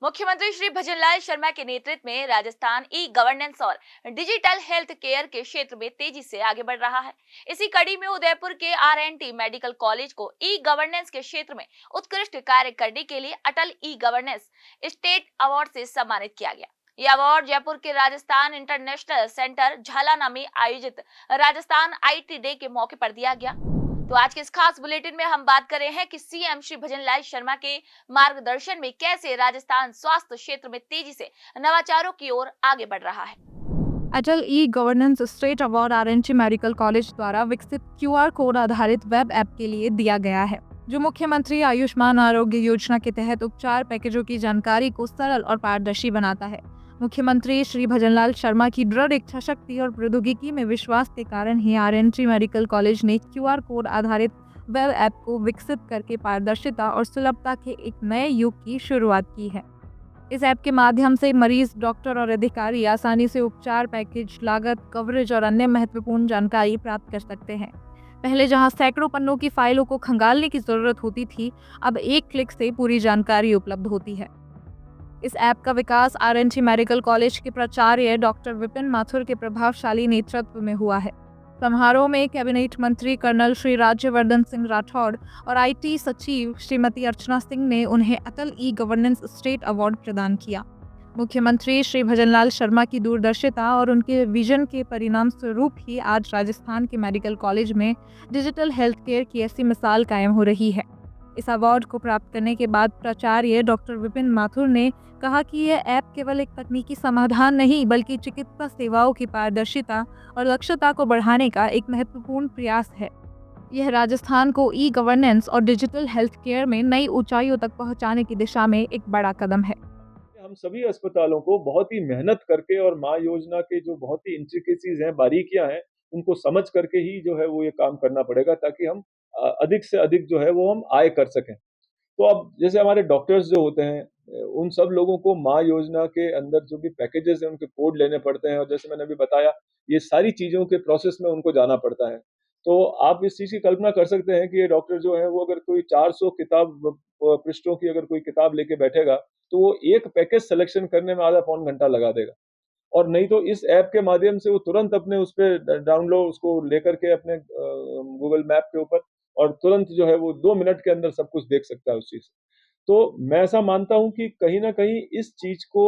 मुख्यमंत्री श्री भजनलाल शर्मा के नेतृत्व में राजस्थान ई गवर्नेंस और डिजिटल हेल्थ केयर के क्षेत्र में तेजी से आगे बढ़ रहा है। इसी कड़ी में उदयपुर के आर&टी मेडिकल कॉलेज को ई गवर्नेंस के क्षेत्र में उत्कृष्ट कार्य करने के लिए अटल ई गवर्नेंस स्टेट अवार्ड से सम्मानित किया गया। यह अवार्ड जयपुर के राजस्थान इंटरनेशनल सेंटर झालाना में आयोजित राजस्थान IT डे के मौके पर दिया गया। तो आज के इस खास बुलेटिन में हम बात कर रहे हैं कि सीएम श्री भजनलाल शर्मा के मार्गदर्शन में कैसे राजस्थान स्वास्थ्य क्षेत्र में तेजी से नवाचारों की ओर आगे बढ़ रहा है। Atal e governance state award R N T medical college द्वारा विकसित QR कोड आधारित वेब ऐप के लिए दिया गया है, जो मुख्यमंत्री आयुष्मान आरोग्य योजना के तहत उपचार पैकेजों की जानकारी को सरल और पारदर्शी बनाता है। मुख्यमंत्री श्री भजनलाल शर्मा की दृढ़ इच्छा शक्ति और प्रौद्योगिकी में विश्वास के कारण ही आर&टी मेडिकल कॉलेज ने QR कोड आधारित वेब ऐप को विकसित करके पारदर्शिता और सुलभता के एक नए युग की शुरुआत की है। इस ऐप के माध्यम से मरीज, डॉक्टर और अधिकारी आसानी से उपचार पैकेज, लागत, कवरेज और अन्य महत्वपूर्ण जानकारी प्राप्त कर सकते हैं। पहले जहां सैकड़ों पन्नों की फाइलों को खंगालने की जरूरत होती थी, अब एक क्लिक से पूरी जानकारी उपलब्ध होती है। इस ऐप का विकास आर&टी मेडिकल कॉलेज के प्राचार्य डॉक्टर विपिन माथुर के प्रभावशाली नेतृत्व में हुआ है। समारोह में कैबिनेट मंत्री कर्नल श्री राज्यवर्धन सिंह राठौड़ और IT सचिव श्रीमती अर्चना सिंह ने उन्हें अटल ई गवर्नेंस स्टेट अवार्ड प्रदान किया। मुख्यमंत्री श्री भजनलाल शर्मा की दूरदर्शिता और उनके विजन के परिणाम स्वरूप ही आज राजस्थान के मेडिकल कॉलेज में डिजिटल हेल्थ केयर की ऐसी मिसाल कायम हो रही है। इस अवार्ड को प्राप्त करने के बाद प्राचार्य डॉक्टर विपिन माथुर ने कहा कि यह ऐप केवल एक तकनीकी समाधान नहीं, बल्कि चिकित्सा सेवाओं की पारदर्शिता और दक्षता को बढ़ाने का एक महत्वपूर्ण प्रयास है। यह राजस्थान को ई गवर्नेंस और डिजिटल हेल्थ केयर में नई ऊंचाइयों तक पहुंचाने की दिशा में एक बड़ा कदम है। हम सभी अस्पतालों को बहुत ही मेहनत करके और माँ योजना के जो बहुत ही इंट्रिकेसीज हैं, बारीकियां हैं, उनको समझ करके ही जो है वो ये काम करना पड़ेगा, ताकि हम अधिक से अधिक जो है वो हम आय कर सकें। तो अब जैसे हमारे डॉक्टर्स जो होते हैं, उन सब लोगों को माँ योजना के अंदर जो भी पैकेजेस हैं उनके कोड लेने पड़ते हैं, और जैसे मैंने अभी बताया, ये सारी चीजों के प्रोसेस में उनको जाना पड़ता है। तो आप इस चीज की कल्पना कर सकते हैं कि ये डॉक्टर जो है वो अगर कोई 400 पृष्ठों की अगर कोई किताब लेके बैठेगा, तो वो एक पैकेज सिलेक्शन करने में आधा पौन घंटा लगा देगा। और नहीं तो इस ऐप के माध्यम से वो तुरंत अपने उस पे डाउनलोड उसको लेकर के अपने गूगल मैप के ऊपर, और तुरंत जो है वो 2 मिनट के अंदर सब कुछ देख सकता है उस चीज से। तो मैं ऐसा मानता हूं कि कहीं ना कहीं इस चीज को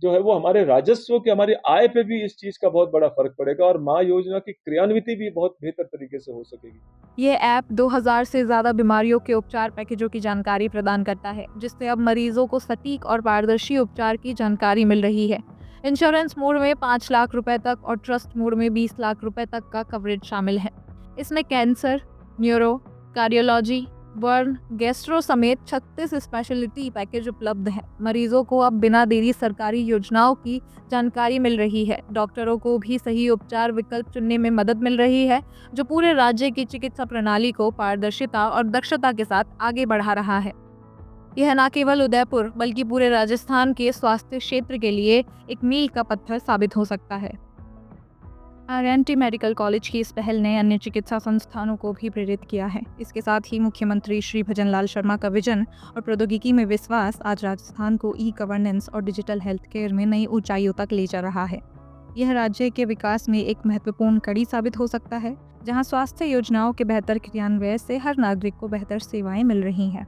जो है वो हमारे राजस्व की, हमारी आय पे भी इस चीज का बहुत बड़ा फर्क पड़ेगा, और माँ योजना की क्रियान्विति भी बहुत बेहतर तरीके से हो सकेगी। ये ऐप 2000 से ज़्यादा बीमारियों के उपचार पैकेजों की जानकारी प्रदान करता है, जिससे अब मरीजों को सटीक और पारदर्शी उपचार की जानकारी मिल रही है। इंश्योरेंस मोड में 5 लाख रुपए तक और ट्रस्ट मोड में 20 लाख रुपए तक का कवरेज शामिल है। इसमें cancer, neuro, cardiology, burn, gastro समेत 36 स्पेशलिटी पैकेज उपलब्ध है। मरीजों को अब बिना देरी सरकारी योजनाओं की जानकारी मिल रही है। डॉक्टरों को भी सही उपचार विकल्प चुनने में मदद मिल रही है, जो पूरे राज्य की चिकित्सा प्रणाली को पारदर्शिता और दक्षता के साथ आगे बढ़ा रहा है। यह न केवल उदयपुर बल्कि पूरे राजस्थान के स्वास्थ्य क्षेत्र के लिए एक मील का पत्थर साबित हो सकता है। आर&टी मेडिकल कॉलेज की इस पहल ने अन्य चिकित्सा संस्थानों को भी प्रेरित किया है। इसके साथ ही मुख्यमंत्री श्री भजनलाल शर्मा का विजन और प्रौद्योगिकी में विश्वास आज राजस्थान को ई गवर्नेंस और डिजिटल हेल्थ केयर में नई ऊंचाइयों तक ले जा रहा है। यह राज्य के विकास में एक महत्वपूर्ण कड़ी साबित हो सकता है, जहां स्वास्थ्य योजनाओं के बेहतर क्रियान्वयन से हर नागरिक को बेहतर सेवाएं मिल रही हैं।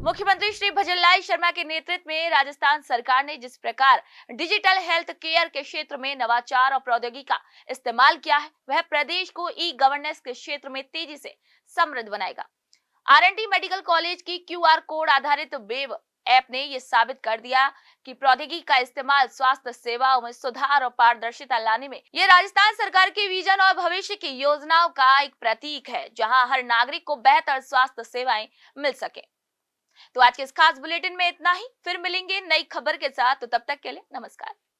मुख्यमंत्री श्री भजनलाल शर्मा के नेतृत्व में राजस्थान सरकार ने जिस प्रकार डिजिटल हेल्थ केयर के क्षेत्र में नवाचार और प्रौद्योगिकी का इस्तेमाल किया है, वह प्रदेश को ई गवर्नेंस के क्षेत्र में तेजी से समृद्ध बनाएगा। आर&टी मेडिकल कॉलेज की QR कोड आधारित वेब ऐप ने यह साबित कर दिया कि प्रौद्योगिकी का इस्तेमाल स्वास्थ्य सेवाओं में सुधार और पारदर्शिता लाने में यह राजस्थान सरकार के विजन और भविष्य की योजनाओं का एक प्रतीक है, जहां हर नागरिक को बेहतर स्वास्थ्य सेवाएं मिल सके। तो आज के इस खास बुलेटिन में इतना ही। फिर मिलेंगे नई खबर के साथ, तो तब तक के लिए नमस्कार।